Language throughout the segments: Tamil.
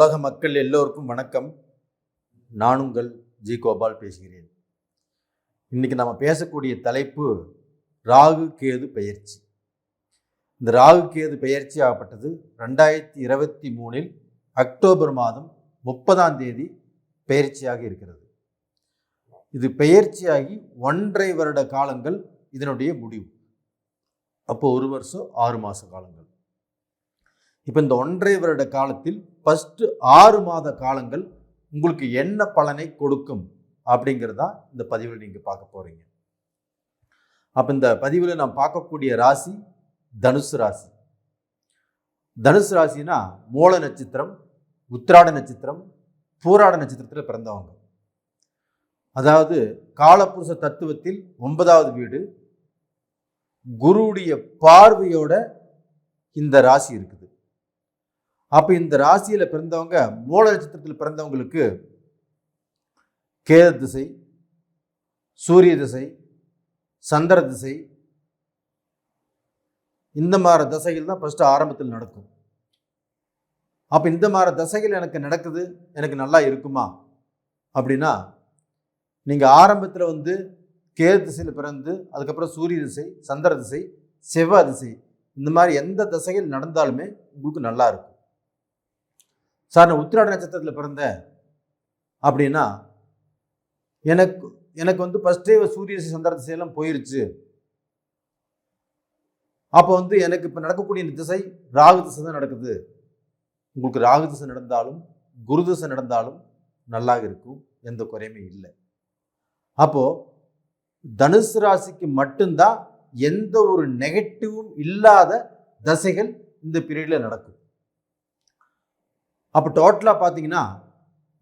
உலக மக்கள் எல்லோருக்கும் வணக்கம். நான் உங்கள் ஜி கோபால் பேசுகிறேன். இன்னைக்கு நம்ம பேசக்கூடிய தலைப்பு ராகு கேது பெயர்ச்சி. இந்த ராகு கேது பெயர்ச்சி ஆகப்பட்டது 2023 அக்டோபர் மாதம் 30 பெயர்ச்சியாக இருக்கிறது. இது பெயர்ச்சியாகி 1.5 வருட காலங்கள் இதனுடைய முடிவு. அப்போ 1 வருஷம் 6 மாத காலங்கள். இப்போ இந்த 1.5 வருட காலத்தில் ஃபஸ்ட்டு 6 மாத காலங்கள் உங்களுக்கு என்ன பலனை கொடுக்கும் அப்படிங்கிறதா இந்த பதிவில் நீங்கள் பார்க்க போகிறீங்க. அப்போ இந்த பதிவில் நாம் பார்க்கக்கூடிய ராசி தனுசு ராசி. தனுசு ராசினா மூல நட்சத்திரம், உத்திராட நட்சத்திரம், பூராட நட்சத்திரத்தில் பிறந்தவங்க. அதாவது காலபுருஷ தத்துவத்தில் 9வது வீடு, குருவுடைய பார்வையோட இந்த ராசி இருக்குது. அப்போ இந்த ராசியில் பிறந்தவங்க, மூல நட்சத்திரத்தில் பிறந்தவங்களுக்கு கேது திசை, சூரிய திசை, சந்திர திசை, இந்த மாதிரி தசைகள் தான் ஃபஸ்ட்டு ஆரம்பத்தில் நடக்கும். அப்போ இந்த மாதிரி தசைகள் எனக்கு நடக்குது, எனக்கு நல்லா இருக்குமா அப்படின்னா, நீங்கள் ஆரம்பத்தில் கேது திசையில் பிறந்து அதுக்கப்புறம் சூரிய திசை, சந்திர திசை, செவ்வாய் திசை, இந்த மாதிரி எந்த திசைகள் நடந்தாலுமே உங்களுக்கு நல்லா இருக்கும். சார் நான் உத்திராட நட்சத்திரத்தில் பிறந்தேன் அப்படின்னா, எனக்கு ஃபஸ்ட்டே சூரிய திசை சந்திர திசையெல்லாம் போயிருச்சு. அப்போ எனக்கு இப்போ நடக்கக்கூடிய இந்த திசை ராகு திசை தான் நடக்குது. உங்களுக்கு ராகு திசை நடந்தாலும் குரு திசை நடந்தாலும் நல்லா இருக்கும், எந்த குறையுமே இல்லை. அப்போது தனுசு ராசிக்கு மட்டும்தான் எந்த ஒரு நெகட்டிவும் இல்லாத தசைகள் இந்த பீரியடில் நடக்கும். அப்போ டோட்டலாக பார்த்தீங்கன்னா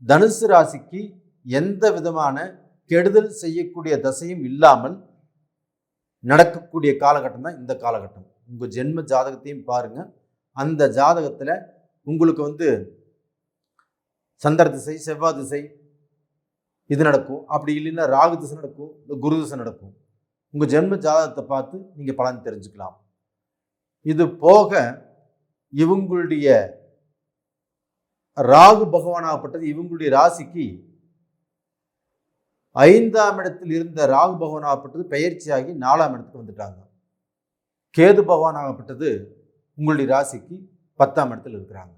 தனுசு ராசிக்கு எந்த விதமான கெடுதல் செய்யக்கூடிய தசையும் இல்லாமல் நடக்கக்கூடிய காலகட்டம் தான் இந்த காலகட்டம். உங்கள் ஜென்ம ஜாதகத்தையும் பாருங்கள். அந்த ஜாதகத்தில் உங்களுக்கு சந்திர திசை, செவ்வாய் திசை இது நடக்கும். அப்படி இல்லைன்னா ராகு திசை நடக்கும், குரு திசை நடக்கும். உங்கள் ஜென்ம ஜாதகத்தை பார்த்து நீங்கள் பலன் தெரிஞ்சுக்கலாம். இது போக இவங்களுடைய ராகு பகவானாகப்பட்டது இவங்களுடைய ராசிக்கு 5ஆம் இடத்தில் இருந்த ராகு பகவானாகப்பட்டது பெயர்ச்சியாகி 4ஆம் இடத்துக்கு வந்துட்டாங்க. கேது பகவானாகப்பட்டது உங்களுடைய ராசிக்கு 10ஆம் இடத்தில் இருக்கிறாங்க.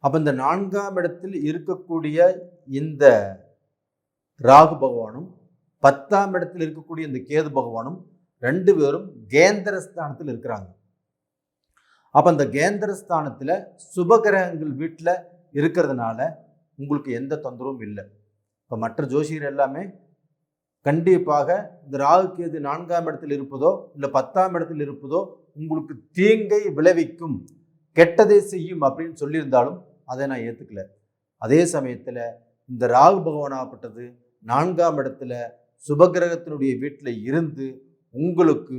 அப்போ இந்த 4ஆம் இடத்தில் இருக்கக்கூடிய இந்த ராகு பகவானும் 10ஆம் இடத்தில் இருக்கக்கூடிய இந்த கேது பகவானும் 2 பேரும் கேந்திரஸ்தானத்தில் இருக்கிறாங்க. அப்போ அந்த கேந்திரஸ்தானத்தில் சுபகிரகங்கள் வீட்டில் இருக்கிறதுனால உங்களுக்கு எந்த தொந்தரவும் இல்லை. இப்போ மற்ற ஜோசியர் எல்லாமே கண்டிப்பாக இந்த ராகு கேது 4ஆம் இடத்தில் இருப்பதோ இல்லை 10ஆம் இடத்தில் இருப்பதோ உங்களுக்கு தீங்கை விளைவிக்கும், கெட்டதை செய்யும் அப்படின்னு சொல்லியிருந்தாலும் அதை நான் ஏற்றுக்கல. அதே சமயத்தில் இந்த ராகு பகவானாகப்பட்டது 4ஆம் இடத்துல சுபகிரகத்தினுடைய வீட்டில் இருந்து உங்களுக்கு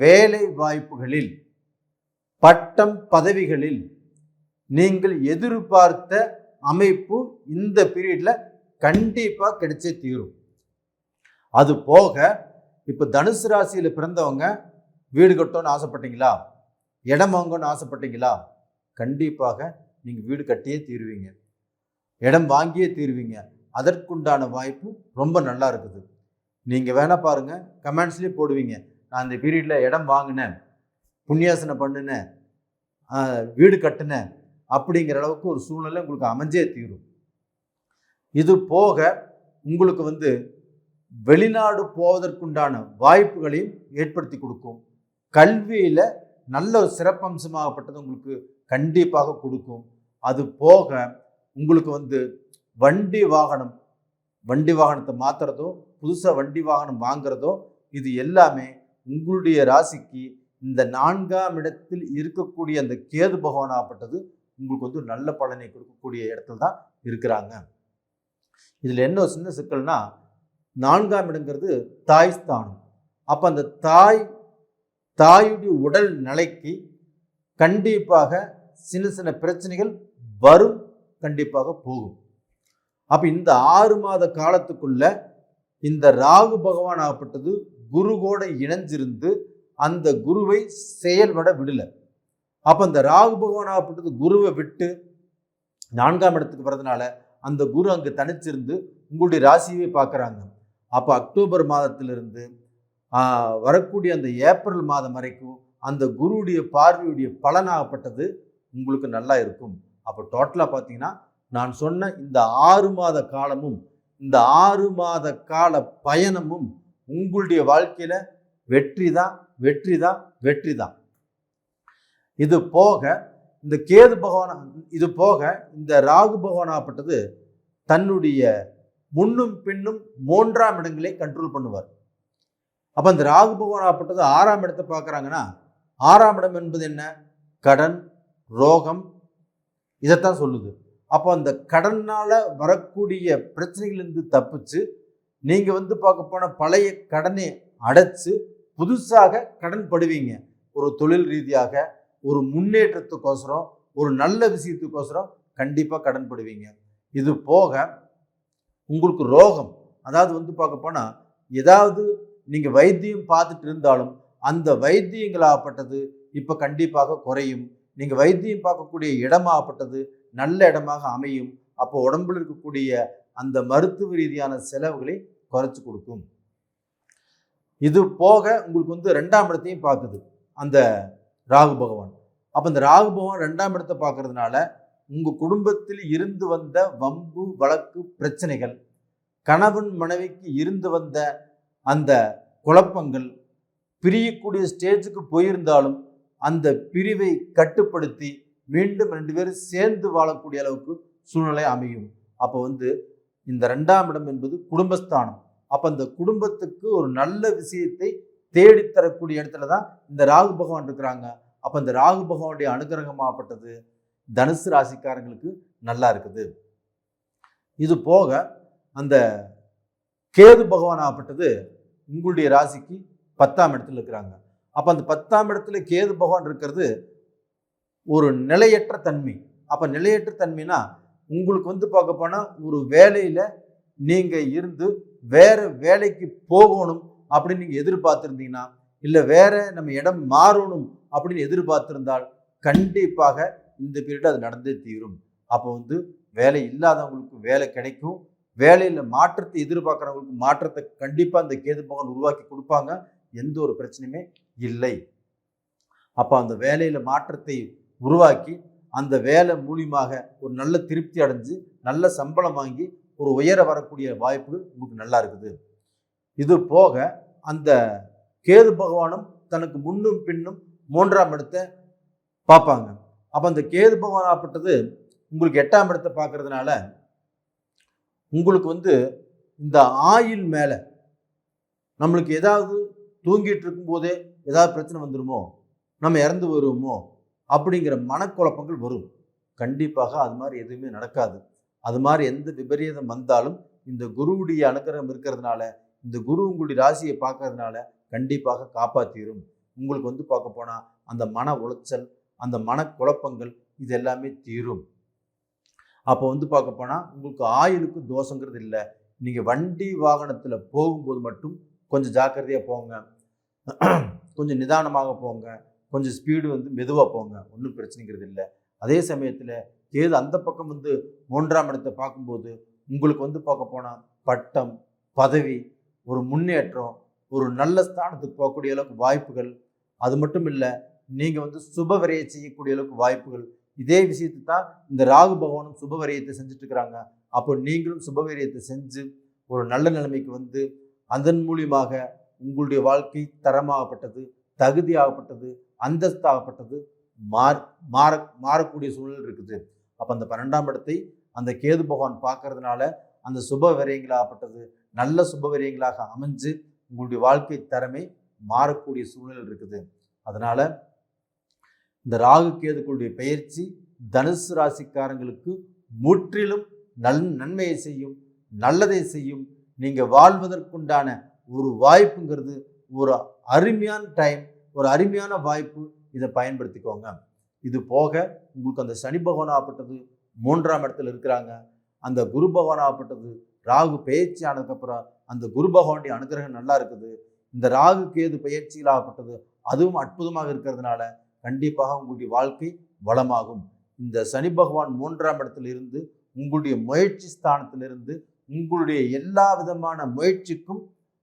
வேலை வாய்ப்புகளில், பட்டம் பதவிகளில் நீங்கள் எதிர்பார்த்த அமைப்பு இந்த பீரியடில் கண்டிப்பாக கிடைச்சே தீரும். அது போக இப்போ தனுசு ராசியில் பிறந்தவங்க வீடு கட்டணும்னு ஆசைப்பட்டீங்களா, இடம் வாங்கணும்னு ஆசைப்பட்டீங்களா, கண்டிப்பாக நீங்கள் வீடு கட்டியே தீருவீங்க, இடம் வாங்கியே தீருவீங்க. அதற்குண்டான வாய்ப்பு ரொம்ப நல்லா இருக்குது. நீங்கள் வேணா பாருங்கள், கமெண்ட்ஸ்லேயே போடுவீங்க, நான் இந்த பீரியடில் இடம் வாங்கினேன், புண்ணியாசனை பண்ணினேன், வீடு கட்டினேன் அப்படிங்கிற அளவுக்கு ஒரு சூழ்நிலை உங்களுக்கு அமைஞ்சே தீரும். இது போக உங்களுக்கு வெளிநாடு போவதற்குண்டான வாய்ப்புகளையும் ஏற்படுத்தி கொடுக்கும். கல்வியில் நல்ல ஒரு சிறப்பம்சமாகப்பட்டது உங்களுக்கு கண்டிப்பாக கொடுக்கும். அது போக உங்களுக்கு வண்டி வாகனத்தை மாற்றுறதோ, புதுசாக வண்டி வாகனம் வாங்குறதோ, இது எல்லாமே உங்களுடைய ராசிக்கு இந்த 4ஆம் இடத்தில் இருக்கக்கூடிய அந்த கேது பகவானாகப்பட்டது உங்களுக்கு நல்ல பலனை கொடுக்கக்கூடிய இடத்துல தான் இருக்கிறாங்க. இதில் என்ன சின்ன சிக்கல்னா, 4ஆம் இடங்கிறது தாய் ஸ்தானம். அப்போ அந்த தாயுடைய உடல் நிலைக்கு கண்டிப்பாக சின்ன சின்ன பிரச்சனைகள் வரும், கண்டிப்பாக போகும். அப்போ இந்த 6 மாத காலத்துக்குள்ள இந்த ராகு பகவான் ஆகப்பட்டது குருவோட இணைஞ்சிருந்து அந்த குருவை செயல்பட விடல. அப்போ அந்த ராகு பகவான் ஆகப்பட்டது குருவை விட்டு 4ஆம் இடத்துக்கு வர்றதுனால அந்த குரு அங்கு தனிச்சிருந்து உங்களுடைய ராசியவே பார்க்குறாங்க. அப்போ அக்டோபர் மாதத்திலிருந்து வரக்கூடிய அந்த ஏப்ரல் மாதம் வரைக்கும் அந்த குருவுடைய பார்வையுடைய பலனாகப்பட்டது உங்களுக்கு நல்லா இருக்கும். அப்போ டோட்டலாக பார்த்தீங்கன்னா நான் சொன்ன இந்த 6 மாத காலமும், இந்த 6 மாத கால பயணமும் உங்களுடைய வாழ்க்கையில வெற்றி தான், வெற்றி தான், வெற்றி தான். இது போக இந்த கேது பகவான், இது போக இந்த ராகு பகவானாகப்பட்டது தன்னுடைய முன்னும் பின்னும் 3ஆம் இடங்களை கண்ட்ரோல் பண்ணுவார். அப்போ அந்த ராகு பகவானாகப்பட்டது 6ஆம் இடத்தை பார்க்குறாங்கன்னா, 6ஆம் இடம் என்பது என்ன? கடன், ரோகம், இதைத்தான் சொல்லுது. அப்போ அந்த கடனால் வரக்கூடிய பிரச்சனைகளிலிருந்து தப்பிச்சு நீங்கள் பார்க்க போன பழைய கடனை அடைச்சு புதுசாக கடன் படுவீங்க. ஒரு தொழில் ரீதியாக, ஒரு முன்னேற்றத்துக்கோசரம், ஒரு நல்ல விஷயத்துக்கோசரம் கண்டிப்பாக கடன் படுவீங்க. இது போக உங்களுக்கு ரோகம், அதாவது பார்க்க போனால் ஏதாவது நீங்கள் வைத்தியம் பார்த்துட்டு இருந்தாலும் அந்த வைத்தியங்களாகப்பட்டது இப்போ கண்டிப்பாக குறையும். நீங்கள் வைத்தியம் பார்க்கக்கூடிய இடமாகப்பட்டது நல்ல இடமாக அமையும். அப்போ உடம்புல இருக்கக்கூடிய அந்த மருத்துவ ரீதியான செலவுகளை குறைச்சி கொடுக்கும். இது போக உங்களுக்கு 2ஆம் இடத்தையும் பார்க்குது அந்த ராகு பகவான். அப்போ இந்த ராகு பகவான் 2ஆம் இடத்தை பார்க்கறதுனால உங்கள் குடும்பத்தில் இருந்து வந்த வம்பு வழக்கு பிரச்சனைகள், கணவன் மனைவிக்கு இருந்து வந்த அந்த குழப்பங்கள், பிரியக்கூடிய ஸ்டேஜுக்கு போயிருந்தாலும் அந்த பிரிவை கட்டுப்படுத்தி மீண்டும் 2 பேரும் சேர்ந்து வாழக்கூடிய அளவுக்கு சூழ்நிலை அமையும். அப்போ இந்த 2ஆம் இடம் என்பது குடும்பஸ்தானம். அப்போ அந்த குடும்பத்துக்கு ஒரு நல்ல விஷயத்தை தேடித்தரக்கூடிய இடத்துல தான் இந்த ராகு பகவான் இருக்கிறாங்க. அப்போ இந்த ராகு பகவானுடைய அனுகிரகமாகப்பட்டது தனுசு ராசிக்காரங்களுக்கு நல்லா இருக்குது. இது போக அந்த கேது பகவான் ஆகப்பட்டது உங்களுடைய ராசிக்கு 10ஆம் இடத்துல இருக்கிறாங்க. அப்போ அந்த 10ஆம் இடத்துல கேது பகவான் இருக்கிறது ஒரு நிலையற்ற தன்மை. அப்போ நிலையற்ற தன்மைனா உங்களுக்கு பார்க்க போனால் ஒரு வேலையில் நீங்கள் இருந்து வேற வேலைக்கு போகணும் அப்படின்னு நீங்கள் எதிர்பார்த்துருந்தீங்கன்னா, இல்லை வேற நம்ம இடம் மாறணும் அப்படின்னு எதிர்பார்த்திருந்தால் கண்டிப்பாக இந்த பீரியட் அது நடந்தே தீரும். அப்போ வேலை இல்லாதவங்களுக்கு வேலை கிடைக்கும். வேலையில் மாற்றத்தை எதிர்பார்க்குறவங்களுக்கு மாற்றத்தை கண்டிப்பாக அந்த கேது பகவான் உருவாக்கி கொடுப்பாங்க. எந்த ஒரு பிரச்சனையுமே இல்லை. அப்போ அந்த வேலையில் மாற்றத்தை உருவாக்கி அந்த வேலை மூலியமாக ஒரு நல்ல திருப்தி அடைஞ்சு நல்ல சம்பளம் வாங்கி ஒரு உயர வரக்கூடிய வாய்ப்பு உங்களுக்கு நல்லா இருக்குது. இது போக அந்த கேது பகவானும் தனக்கு முன்னும் பின்னும் 3ஆம் இடத்தை பார்ப்பாங்க. அப்போ அந்த கேது பகவான் ஆப்பட்டது உங்களுக்கு 8ஆம் இடத்தை பார்க்கறதுனால உங்களுக்கு இந்த ஆயுள் மேலே நம்மளுக்கு ஏதாவது தூங்கிட்டு இருக்கும்போதே ஏதாவது பிரச்சனை வந்துடுமோ, நம்ம இறந்து வருவோமோ அப்படிங்கிற மனக்குழப்பங்கள் வரும். கண்டிப்பாக அது மாதிரி எதுவுமே நடக்காது. அது மாதிரி எந்த விபரீதம் வந்தாலும் இந்த குருவுடைய அனுகிரகம் இருக்கிறதுனால, இந்த குரு உங்களுடைய ராசியை பார்க்கறதுனால கண்டிப்பாக காப்பாற்றிடும். உங்களுக்கு பார்க்க போனால் அந்த மன உளைச்சல், அந்த மனக்குழப்பங்கள் இது எல்லாமே தீரும். அப்போ பார்க்க போனால் உங்களுக்கு ஆயுளுக்கு தோஷங்கிறது இல்லை. நீங்கள் வண்டி வாகனத்தில் போகும்போது மட்டும் கொஞ்சம் ஜாக்கிரதையாக போங்க, கொஞ்சம் நிதானமாக போங்க, கொஞ்சம் ஸ்பீடு மெதுவாக போங்க, ஒன்றும் பிரச்சனைங்கிறது இல்லை. அதே சமயத்தில் கேது அந்த பக்கம் 3ஆம் இடத்தை பார்க்கும்போது உங்களுக்கு பார்க்க போனால் பட்டம், பதவி, ஒரு முன்னேற்றம், ஒரு நல்ல ஸ்தானத்துக்கு போகக்கூடிய அளவுக்கு வாய்ப்புகள், அது மட்டும் இல்லை நீங்கள் சுப விரையை செய்யக்கூடிய அளவுக்கு வாய்ப்புகள். இதே விஷயத்தை தான் இந்த ராகு பகவானும் சுப விரயத்தை செஞ்சுட்டு இருக்கிறாங்க. அப்போ நீங்களும் சுப விரயத்தை செஞ்சு ஒரு நல்ல நிலைமைக்கு அதன் மூலியமாக உங்களுடைய வாழ்க்கை தரமாகப்பட்டது, தகுதியாகப்பட்டது, அந்தஸ்தாகப்பட்டது மாறக்கூடிய சூழல் இருக்குது. அப்போ அந்த 12ஆம் இடத்தை அந்த கேது பகவான் பார்க்கறதுனால அந்த சுப விரயங்களாகப்பட்டது நல்ல சுப விரயங்களாக அமைஞ்சு உங்களுடைய வாழ்க்கை தரமே மாறக்கூடிய சூழல் இருக்குது. அதனால இந்த ராகு கேதுக்களுடைய பெயர்ச்சி தனுசு ராசிக்காரங்களுக்கு முற்றிலும் நன்மையை செய்யும், நல்லதை செய்யும். நீங்கள் வாழ்வதற்குண்டான ஒரு வாய்ப்புங்கிறது ஒரு அருமையான டைம், ஒரு அருமையான வாய்ப்பு. இதை பயன்படுத்திக்கோங்க. இது போக உங்களுக்கு அந்த சனி பகவான் ஆகப்பட்டது 3ஆம் இடத்துல இருக்கிறாங்க. அந்த குரு பகவான் ஆகப்பட்டது ராகு பயிற்சி ஆனதுக்கப்புறம் அந்த குரு பகவானுடைய அனுகிரகம் நல்லா இருக்குது. இந்த ராகு கேது பயிற்சியில் ஆகப்பட்டது அதுவும் அற்புதமாக இருக்கிறதுனால கண்டிப்பாக உங்களுடைய வாழ்க்கை வளமாகும். இந்த சனி பகவான் 3ஆம் இடத்திலிருந்து உங்களுடைய முயற்சி ஸ்தானத்திலிருந்து உங்களுடைய எல்லா விதமான முயற்சிக்கும்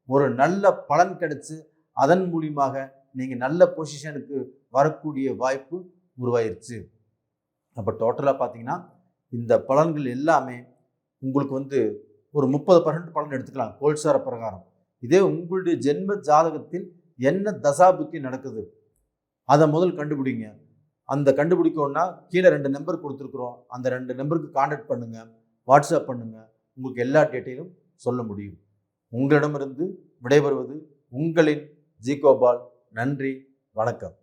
ஒரு நல்ல பலன் கிடைச்சு அதன் மூலியமாக நீங்கள் நல்ல பொசிஷனுக்கு வரக்கூடிய வாய்ப்பு உருவாயிருச்சு. அப்போ டோட்டலாக பார்த்தீங்கன்னா இந்த பலன்கள் எல்லாமே உங்களுக்கு ஒரு 30% பலன் எடுத்துக்கலாம் கோல்சார பிரகாரம். இதே உங்களுடைய ஜென்ம ஜாதகத்தில் என்ன தசாபுத்தி நடக்குது அதை முதல் கண்டுபிடிங்க. அந்த கண்டுபிடிக்கணும்னா கீழே 2 நம்பர் கொடுத்துருக்குறோம். அந்த 2 நம்பருக்கு கான்டாக்ட் பண்ணுங்கள், வாட்ஸ்அப் பண்ணுங்கள். உங்களுக்கு எல்லா டீட்டெயிலும் சொல்ல முடியும். உங்களிடமிருந்து விடைபெறுவது உங்களின் ஜி கோபால். நன்றி, வணக்கம்.